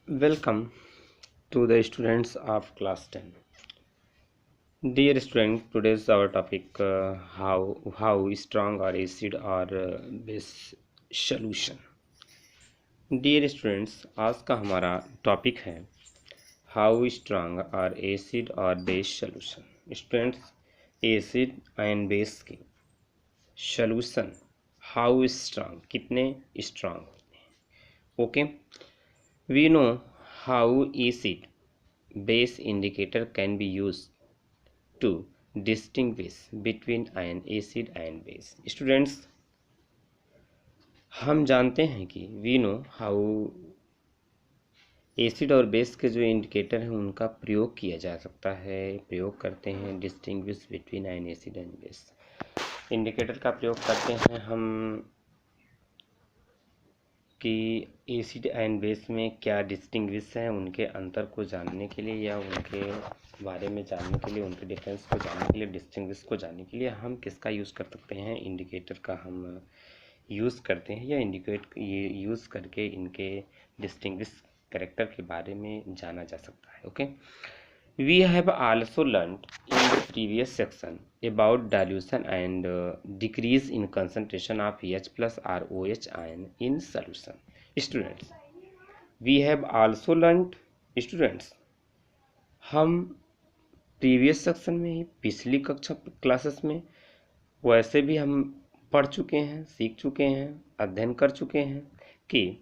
Welcome to the students of class 10. Dear student, today's our topic how strong or acid or base solution. Dear students, आज का हमारा topic है how strong और acid और base solution. Students, acid and base के solution how strong, कितने strong होते हैं. Okay, we know how acid base indicator can be used to distinguish between an acid and base. Students, हम जानते हैं कि वी नो हाउ एसिड और base के जो इंडिकेटर हैं उनका प्रयोग किया जा सकता है, प्रयोग करते हैं distinguish between N acid and base. Indicator का प्रयोग करते हैं हम कि एसिड एंड बेस में क्या डिस्टिंग्विश है, उनके अंतर को जानने के लिए या उनके बारे में जानने के लिए, उनके डिफरेंस को जानने के लिए, डिस्टिंग्विश को जानने के लिए हम किसका यूज़ कर सकते हैं, इंडिकेटर का हम यूज़ करते हैं या इंडिकेट ये यूज़ करके इनके डिस्टिंग्विश कैरेक्टर के बारे में जाना जा सकता है. Okay, we have also learned in the previous section about dilution and decrease in concentration of H plus or OH ion in solution. Students, we have also learned, students, हम previous section में ही पिछली कक्षा classes में वैसे भी हम पढ़ चुके हैं, सीख चुके हैं, अध्ययन कर चुके हैं कि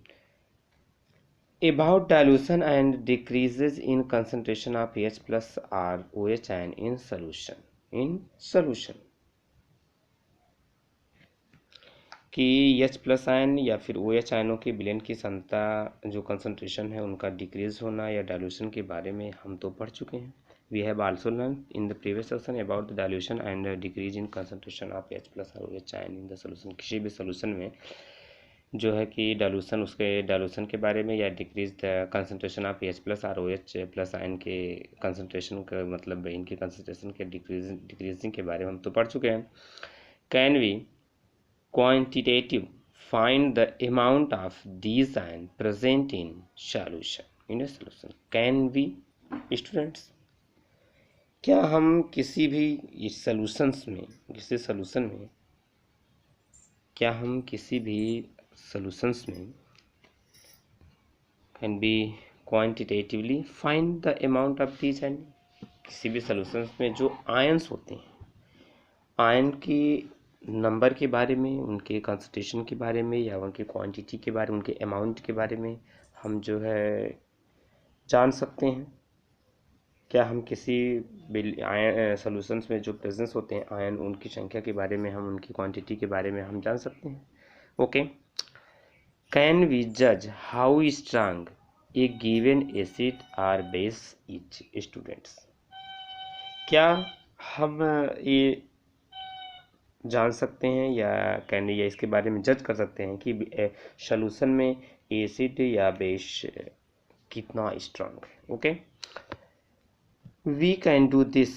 about dilution and decreases in concentration of H plus or OH ion in solution. कि H प्लस आयन या फिर OH आयनों के विलयन की सांद्रता जो कंसंट्रेशन है उनका डिक्रीज होना या डाइल्यूशन के बारे में हम तो पढ़ चुके हैं. We have also learn in the previous section about the dilution and decrease in concentration of H plus और OH ion in the solution. किसी भी सोल्यूशन में जो है कि डाइल्यूशन, उसके डाइल्यूशन के बारे में या decrease the concentration of H plus और OH प्लस आयन के कंसंट्रेशन का मतलब इनके कंसंट्रेशन के डिक्रीजिंग के बारे में हम तो पढ़ चुके हैं. Can we quantitative find the amount of these ion present in a solution. Can we, students, क्या हम किसी भी सॉल्यूशंस में can be quantitatively find the amount of these ion. किसी भी सॉल्यूशंस में जो आयंस होते हैं, आयन की नंबर के बारे में, उनके कंसंट्रेशन के बारे में या उनके क्वांटिटी के बारे में, उनके अमाउंट के बारे में हम जो है जान सकते हैं. क्या हम किसी आयन सॉल्यूशंस में जो प्रेजेंस होते हैं आयन, उनकी संख्या के बारे में, हम उनकी क्वांटिटी के बारे में हम जान सकते हैं. ओके, कैन वी जज how strong A given acid और बेस इज. स्टूडेंट्स, क्या हम ये जान सकते हैं या इसके बारे में जज कर सकते हैं कि सॉल्यूशन में एसिड या बेस कितना स्ट्रांग है. Okay, we can do this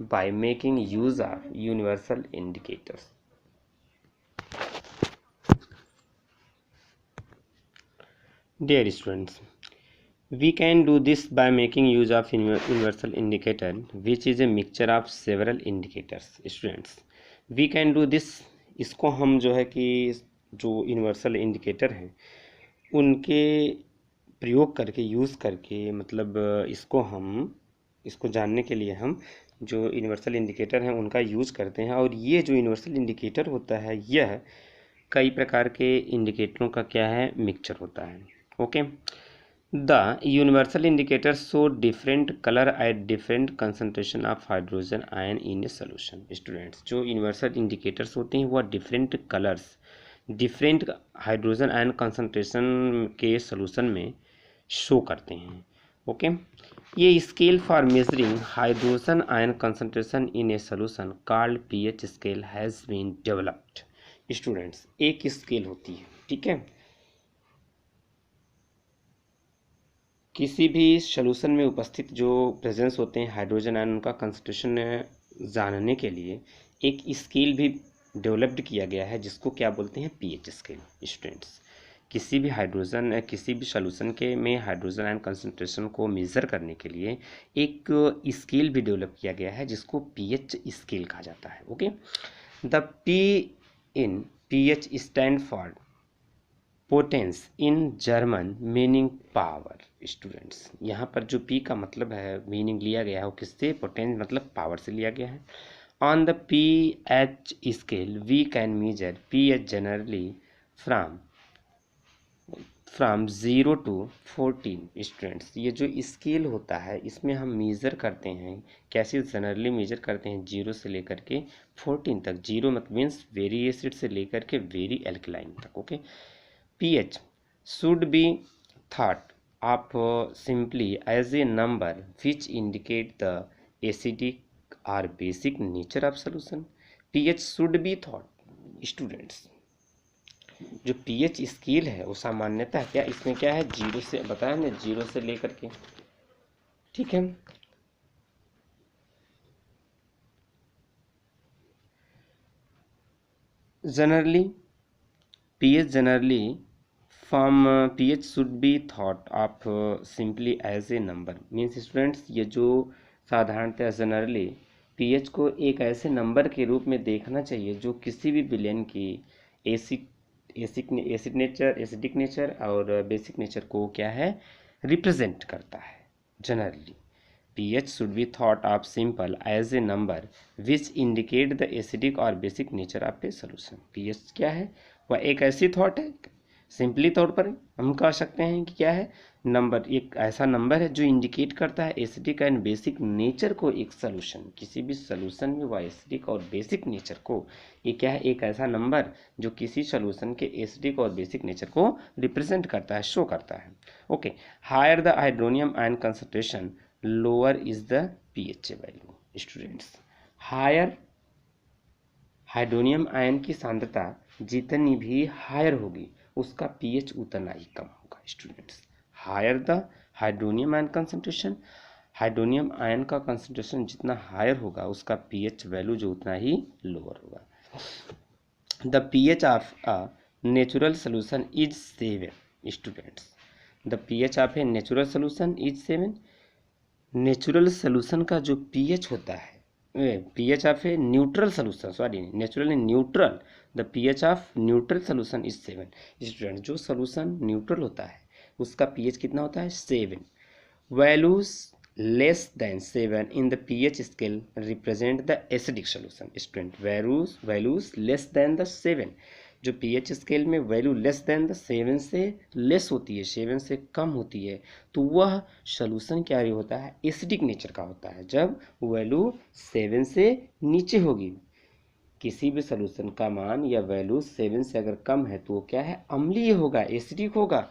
by making use of universal indicators. Dear students, we can do this by making use of universal indicator which is a mixture of several indicators. Students, we can do this, इसको हम जो है कि जो universal indicator हैं उनके प्रयोग करके, यूज़ करके, मतलब इसको जानने के लिए हम जो यूनिवर्सल इंडिकेटर हैं उनका यूज़ करते हैं. और ये जो यूनिवर्सल इंडिकेटर होता है यह कई प्रकार के इंडिकेटरों का क्या है, मिक्सचर होता है. Okay, The universal indicators show different color at different concentration of hydrogen ion in a solution. Students, जो universal indicators होते हैं वह different colors, different hydrogen ion concentration के solution में show करते हैं. ओके, ये scale for measuring hydrogen ion concentration in a solution called pH scale has been developed. Students, एक स्केल होती है, ठीक है, किसी भी सॉल्यूशन में उपस्थित जो प्रेजेंस होते हैं हाइड्रोजन आयन, उनका कंसंट्रेशन जानने के लिए एक स्केल भी डेवलप्ड किया गया है जिसको क्या बोलते हैं, पीएच स्केल. स्टूडेंट्स, किसी भी हाइड्रोजन किसी भी सॉल्यूशन के में हाइड्रोजन आयन कंसंट्रेशन को मेज़र करने के लिए एक स्केल भी डेवलप किया गया है जिसको पीएच स्केल कहा जाता है। Okay, the P in pH stand for potence in German meaning power. Students, यहाँ पर जो पी का मतलब है, मीनिंग लिया गया है वो किससे, पोटेंस मतलब पावर से लिया गया है। On the P H scale we can measure P H generally from 0 to 14। Students, ये जो स्केल होता है इसमें हम मेज़र करते हैं, कैसे जनरली मेज़र करते हैं 0 से लेकर के 14 तक। 0 मतलब मीन्स वेरी एसिड से लेकर के वेरी एल्कलाइन तक। Okay, pH should be thought of simply as a number which indicate the acidic or basic nature of solution। pH should be thought। Students, जो pH स्केल है वो सामान्यतः क्या, इसमें क्या है, 0 से बताया ना, 0 से लेकर के, ठीक है, generally pH generally from pH should be thought of simply as a number। Means students, ये जो साधारणतः जनरली pH को एक ऐसे नंबर के रूप में देखना चाहिए जो किसी भी विलेन की एसिडिक नेचर और बेसिक नेचर को क्या है, रिप्रेजेंट करता है। Generally pH should be thought of simple as a number which indicate the acidic or basic nature of a solution। pH क्या है, वह एक ऐसी थॉट है, सिंपली तौर पर हम कह सकते हैं कि क्या है, नंबर, एक ऐसा नंबर है जो इंडिकेट करता है एसिडिक एंड बेसिक नेचर को। एक सोल्यूशन, किसी भी सोल्यूशन में वह एसिडिक और बेसिक नेचर को, ये क्या है, एक ऐसा नंबर जो किसी सोल्यूशन के एसिडिक और बेसिक नेचर को रिप्रेजेंट करता है, शो करता है। Okay, higher the hydronium ion concentration lower is the pH value. Students, higher hydronium ion की सांद्रता जितनी भी हायर होगी उसका पीएच उतना ही कम होगा। Students, higher the hydronium ion concentration, hydronium ion का कंसंट्रेशन जितना हायर होगा उसका पीएच वैल्यू जो उतना ही लोअर होगा। The pH of a natural solution is 7। Students, the pH of a natural solution is 7। Natural solution का जो पीएच होता है, pH of a neutral solution, sorry, naturally neutral, the pH of neutral solution is 7। Student, जो solution neutral होता है उसका pH कितना होता है, 7। Values less than 7 in the pH scale represent the acidic solution. Student, values less than the 7, जो pH scale में value less than the 7 से लेस होती है, 7 से कम होती है, तो वह सोल्यूशन क्या होता है, एसिडिक नेचर का होता है। जब वैल्यू 7 से नीचे होगी, किसी भी सोल्यूशन का मान या वैल्यू 7 से अगर कम है तो वो क्या है, अम्लीय होगा, एसिडिक होगा।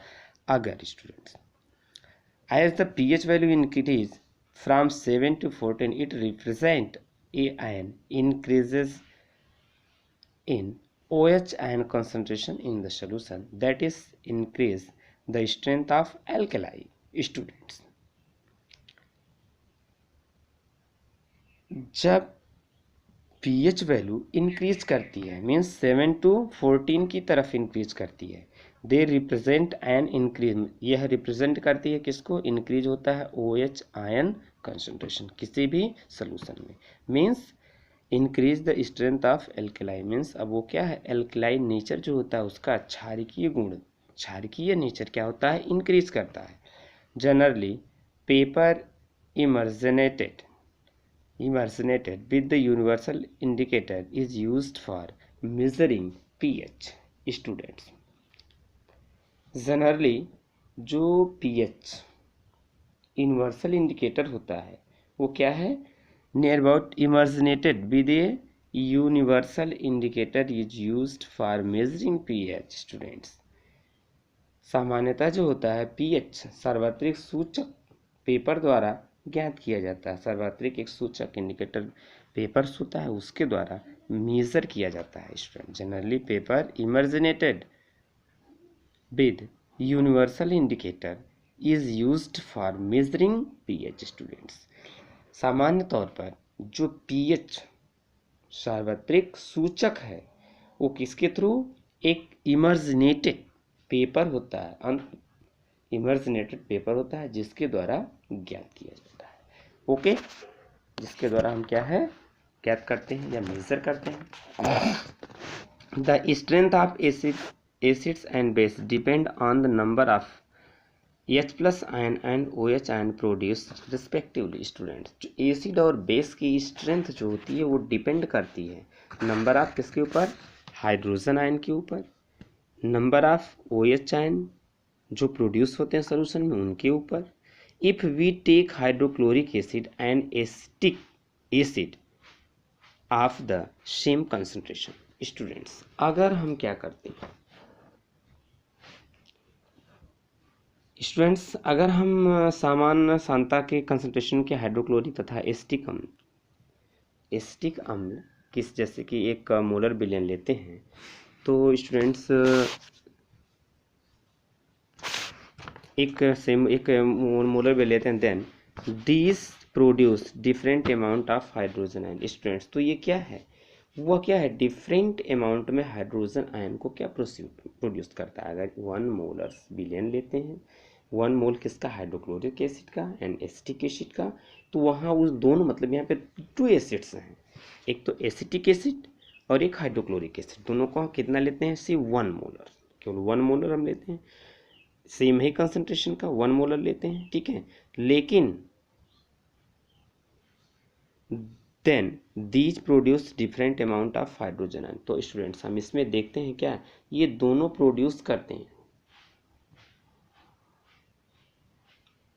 अगर students as the pH value increase from 7 to 14 it represent a ion increases in OH ion concentration in the solution, that is increase the strength of alkali। Students, जब pH वैल्यू इंक्रीज करती है, means 7 to 14 की तरफ increase करती है, they represent an increase, यह represent करती है किसको, इंक्रीज होता है OH आयन कंसंट्रेशन किसी भी सोल्यूशन में। Means increase the strength of alkali, means अब वो क्या है, एल्कलाइन नेचर जो होता है उसका क्षारकीय गुण, क्षारकीय नेचर क्या होता है, इंक्रीज करता है। Generally paper impregnated with the universal indicator is used for measuring pH. Students, generally जो पीएच यूनिवर्सल इंडिकेटर होता है वो क्या है, near about imaginated with a universal indicator is used for measuring pH। Students, सामान्यतः जो होता है pH सार्वत्रिक सूचक पेपर द्वारा ज्ञात किया जाता है। सार्वत्रिक एक सूचक इंडिकेटर पेपर होता है उसके द्वारा मेजर किया जाता है। Student, generally paper impregnated with universal indicator is used for measuring pH। Students, सामान्य तौर पर जो pH सार्वत्रिक सूचक है वो किसके थ्रू, एक इमर्जनेटेड पेपर होता है, इमर्जनेटेड पेपर होता है जिसके द्वारा ज्ञात किया जाता है। ओके, जिसके द्वारा हम क्या है ज्ञात करते हैं या मेजर करते हैं। The strength of acids and base depend on the number of H+ ion and OH ion produce respectively. Students, जो एसिड और बेस की स्ट्रेंथ जो होती है वो डिपेंड करती है नंबर ऑफ किसके ऊपर, हाइड्रोजन आयन के ऊपर, नंबर ऑफ OH आयन जो प्रोड्यूस होते हैं सोल्यूशन में उनके ऊपर। If we take hydrochloric acid and acetic acid of the same concentration. Students, अगर हम क्या करते हैं स्टूडेंट्स, अगर हम सामान्य सांता के कंसंट्रेशन के हाइड्रोक्लोरिक तथा एसिटिक अम्ल किस जैसे कि 1 मोलर बिलियन लेते हैं तो स्टूडेंट्स एक मोलर बिलियन लेते हैं, then these produce different amount of hydrogen ion. Students, तो ये क्या है, वह क्या है, डिफरेंट अमाउंट में हाइड्रोजन आयन को क्या प्रोड्यूस करता है। अगर 1 मोलर बिलियन लेते हैं, 1 मोल किसका, हाइड्रोक्लोरिक एसिड का एंड एसिटिक एसिड का, तो वहाँ उस दोनों मतलब यहाँ पे 2 एसिड्स हैं, एक तो एसिटिक एसिड और एक हाइड्रोक्लोरिक एसिड, दोनों को हम कितना लेते हैं, सिर्फ 1 मोलर, केवल 1 मोलर हम लेते हैं, सेम ही कंसंट्रेशन का 1 मोलर लेते हैं, ठीक है। लेकिन then these produce different amount of hydrogen ion. तो स्टूडेंट्स, हम इसमें देखते हैं क्या, ये दोनों प्रोड्यूस करते हैं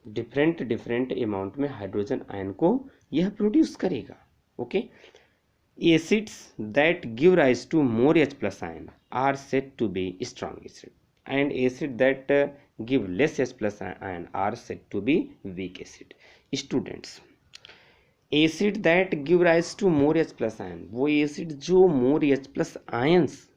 डिफरेंट अमाउंट में हाइड्रोजन आयन को, यह प्रोड्यूस करेगा। Okay, acids that give rise to more H+ ion are said to be strong acid and acid that give less H+ ion are said to be weak acid. Students, acid that give rise to more H+ ion, वो acid जो more H+ ions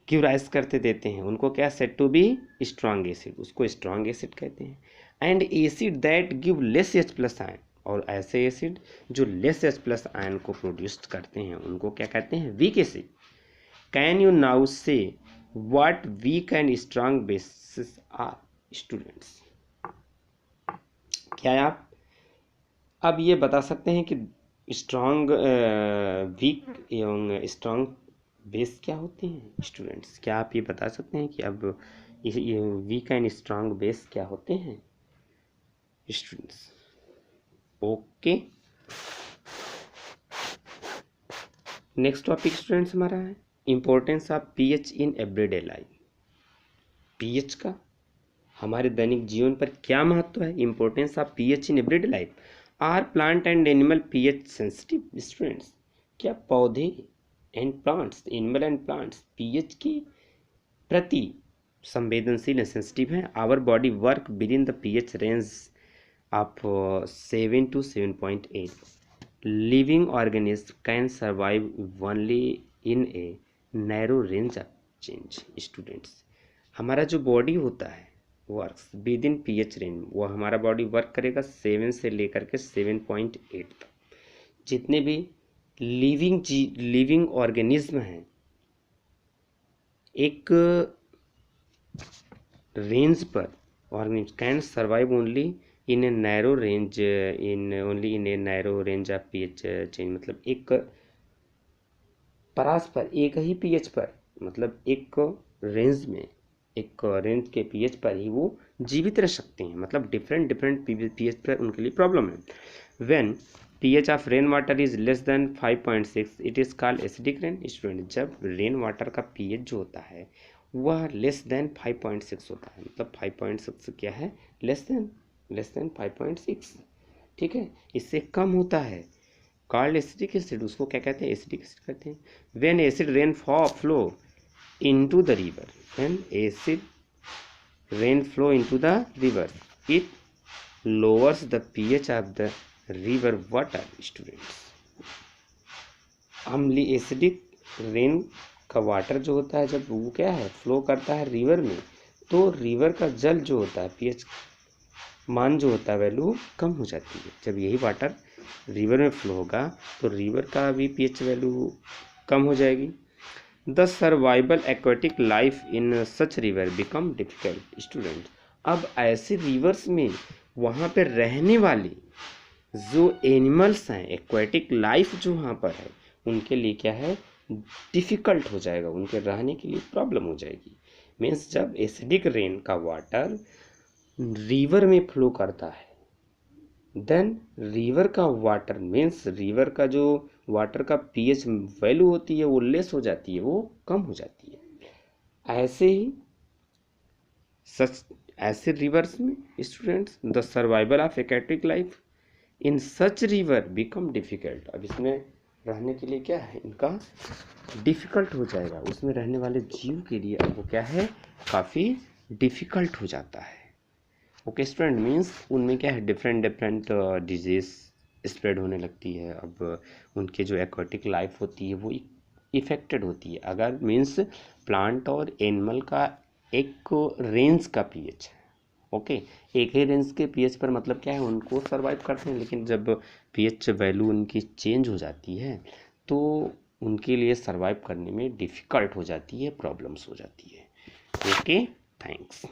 give rise करते देते हैं उनको क्या, said to be strong acid, उसको strong acid कहते हैं। And acid that give less H+ ion, और ऐसे एसिड जो लेस H+ आयन को प्रोड्यूस करते हैं उनको क्या कहते हैं, weak acid. Can you now say what weak and strong bases are. Students, क्या आप अब ये बता सकते हैं कि स्ट्रॉन्ग, वीक एवं स्ट्रॉन्ग बेस क्या होते हैं। स्टूडेंट्स, क्या आप ये बता सकते हैं कि अब ये वीक एंड स्ट्रॉन्ग बेस क्या होते हैं। Students, okay, next topic students हमारा है importance of pH in everyday life. PH का हमारे दैनिक जीवन पर क्या महत्व है, importance of pH in everyday life. Are plant and animal pH sensitive. Students, क्या पौधे and plants, animal and plants pH के प्रति संवेदनशील सेंसिटिव हैं। Our body work within the pH range of 7 to 7.8. Living organism can survive only in a narrow range of change. Students, हमारा जो body होता है works with in pH range, वो हमारा बॉडी वर्क करेगा 7 से लेकर के 7.8 तक। जितने भी लिविंग ऑर्गेनिज्म हैं एक रेंज पर, organism can survive only in a narrow range, only in a narrow range of pH change, मतलब एक परास पर, एक ही पीएच पर, मतलब एक रेंज में, एक रेंज के पीएच पर ही वो जीवित रह सकते हैं, मतलब डिफरेंट पीएच पर उनके लिए प्रॉब्लम है। When pH of rain water is less than 5.6 it is called acidic rain. Student, जब रेन वाटर का pH जो होता है वह लेस देन 5.6 होता है, मतलब 5.6 क्या है, लेस देन 5.6, ठीक है, इससे कम होता है, कॉल्ड एसिडिक एसिड, उसको क्या कहते हैं, एसिडिक एसिड कहते हैं। When acid rain flow into the river, when acid rain flow into the river it lowers the pH of the river water. Students, अम्ली एसिडिक रेन का वाटर जो होता है जब वो क्या है, फ्लो करता है रिवर में, तो रिवर का जल जो होता है pH मान जो होता है वैल्यू कम हो जाती है। जब यही वाटर रिवर में फ्लो होगा तो रिवर का भी pH वैल्यू कम हो जाएगी। The survival aquatic life in such river become difficult. Student, अब ऐसे रिवर्स में वहाँ पे रहने वाले जो एनिमल्स हैं, एक्वेटिक लाइफ जो वहाँ पर है, उनके लिए क्या है, डिफ़िकल्ट हो जाएगा, उनके रहने के लिए प्रॉब्लम हो जाएगी। मीन्स जब एसिडिक रेन का वाटर रिवर में फ्लो करता है, देन रिवर का वाटर मीन्स रिवर का जो वाटर का पीएच वैल्यू होती है वो लेस हो जाती है, वो कम हो जाती है। ऐसे ही ऐसे रिवर्स में students the survival of aquatic life in such river become difficult. अब इसमें रहने के लिए क्या है, इनका डिफिकल्ट हो जाएगा, उसमें रहने वाले जीव के लिए अब वो क्या है, काफ़ी डिफिकल्ट हो जाता है। ओके स्टूडेंट, मीन्स उनमें क्या है, डिफरेंट डिजीज स्प्रेड होने लगती है। अब उनके जो एक्वेटिक लाइफ होती है वो इफेक्टेड होती है। अगर मीन्स प्लांट और एनिमल का एक रेंज का पीएच है, ओके, एक ही रेंज के पीएच पर मतलब क्या है, उनको सर्वाइव करते हैं। लेकिन जब पीएच वैल्यू उनकी चेंज हो जाती है तो उनके लिए सर्वाइव करने में डिफ़िकल्ट हो जाती है, प्रॉब्लम्स हो जाती है। Okay, thanks.